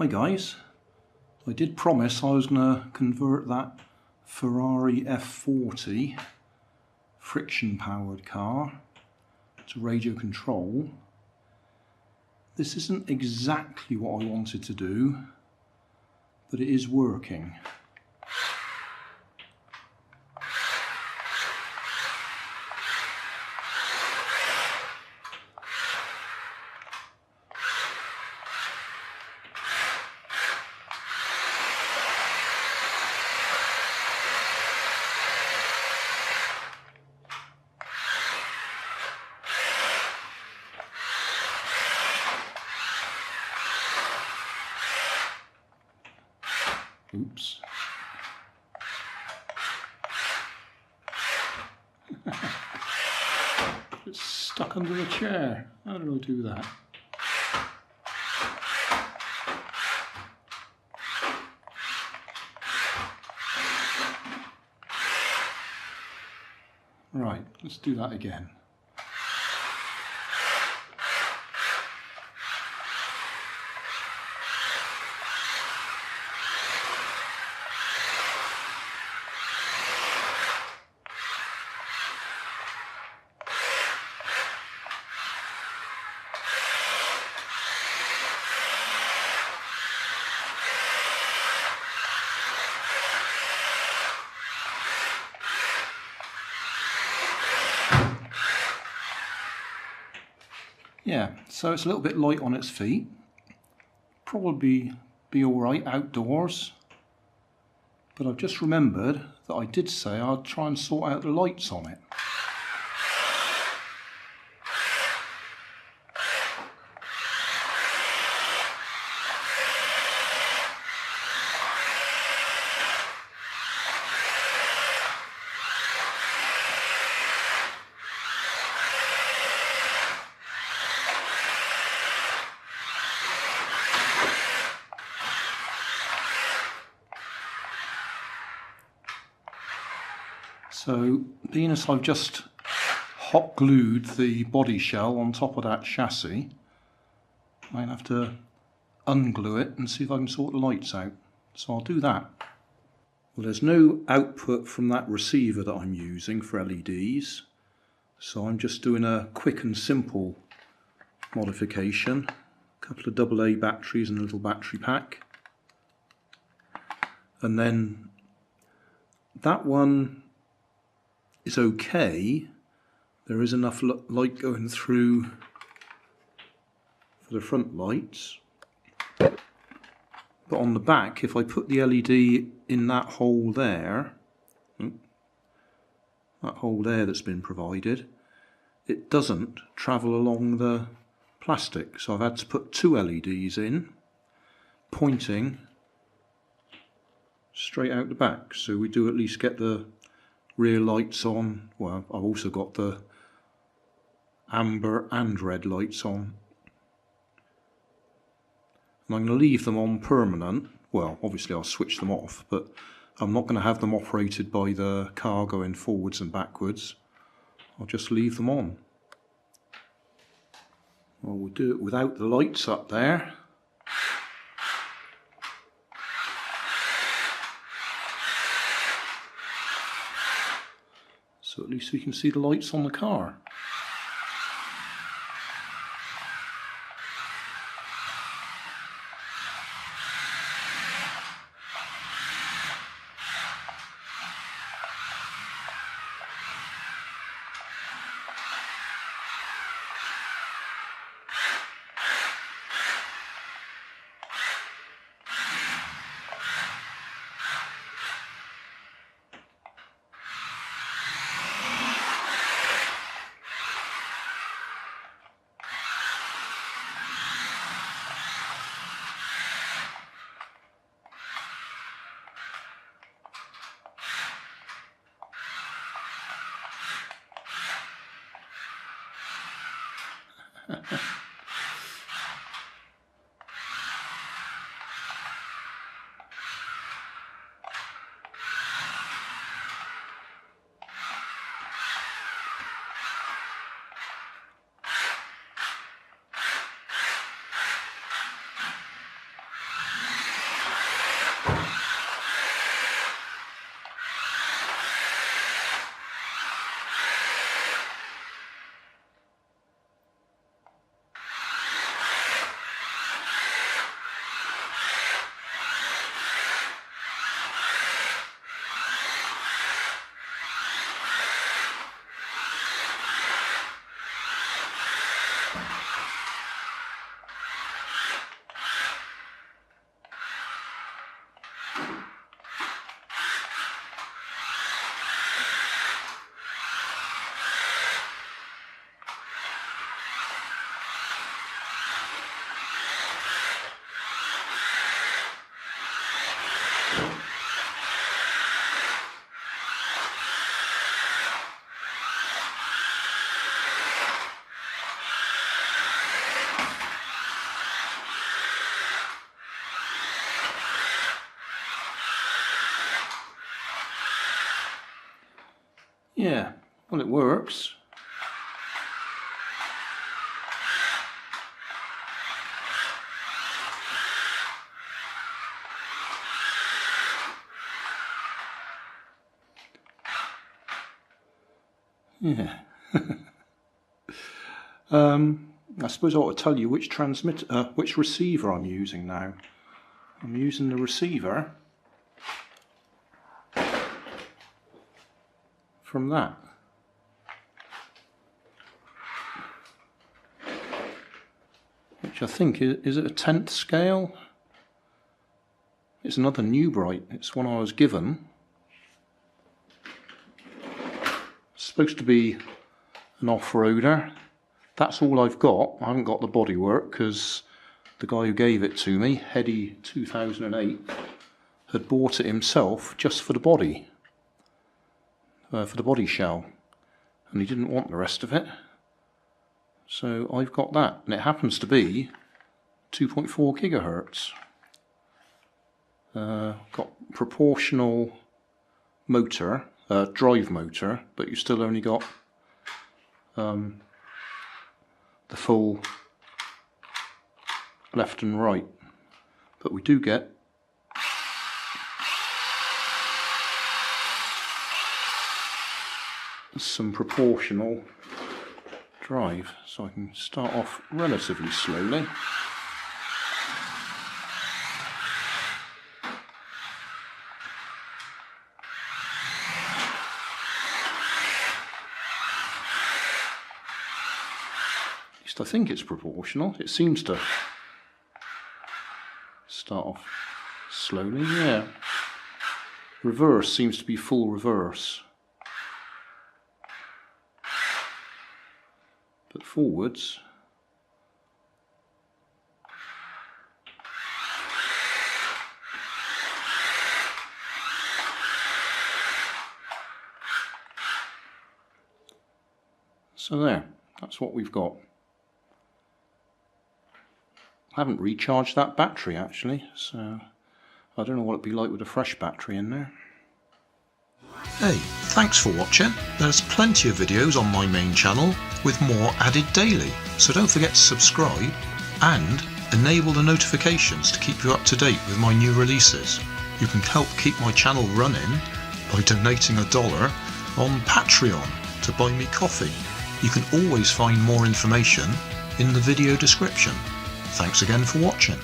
Hi guys, I did promise I was going to convert that Ferrari F40 friction powered car to radio control. This isn't exactly what I wanted to do, but it is working. Oops. It's stuck under the chair. How did I do that? Right, let's do that again. Yeah, so it's a little bit light on its feet. Probably be alright outdoors. But I've just remembered that I did say I'd try and sort out the lights on it. So, being as I've just hot glued the body shell on top of that chassis, I'm going to have to unglue it and see if I can sort the lights out. So I'll do that. Well, there's no output from that receiver that I'm using for LEDs, so I'm just doing a quick and simple modification. A couple of AA batteries and a little battery pack. And then that one is okay. There is enough light going through for the front lights, but on the back, if I put the LED in that hole there, that's been provided, it doesn't travel along the plastic, so I've had to put two LEDs in pointing straight out the back, so we do at least get the rear lights on. Well, I've also got the amber and red lights on. And I'm going to leave them on permanent. Well, obviously I'll switch them off, but I'm not going to have them operated by the car going forwards and backwards. I'll just leave them on. Well, we'll do it without the lights up there. So at least we can see the lights on the car. Yeah, well, it works. Yeah. I suppose I ought to tell you which which receiver I'm using now. I'm using the receiver from that. Which I think is it a 10th scale? It's another New Bright. It's one I was given. It's supposed to be an off-roader. That's all I've got. I haven't got the bodywork because the guy who gave it to me, Heady 2008, had bought it himself just for the body, for the body shell, and he didn't want the rest of it. So I've got that, and it happens to be 2.4 gigahertz. Got proportional motor, drive motor, but you still only got the full left and right, but we do get some proportional drive, so I can start off relatively slowly. I think it's proportional. It seems to start off slowly, yeah. Reverse seems to be full reverse. But forwards, so there, that's what we've got. I haven't recharged that battery actually, so I don't know what it'd be like with a fresh battery in there. Hey, thanks for watching. There's plenty of videos on my main channel with more added daily, so don't forget to subscribe and enable the notifications to keep you up to date with my new releases. You can help keep my channel running by donating $1 on Patreon to buy me coffee. You can always find more information in the video description. Thanks again for watching.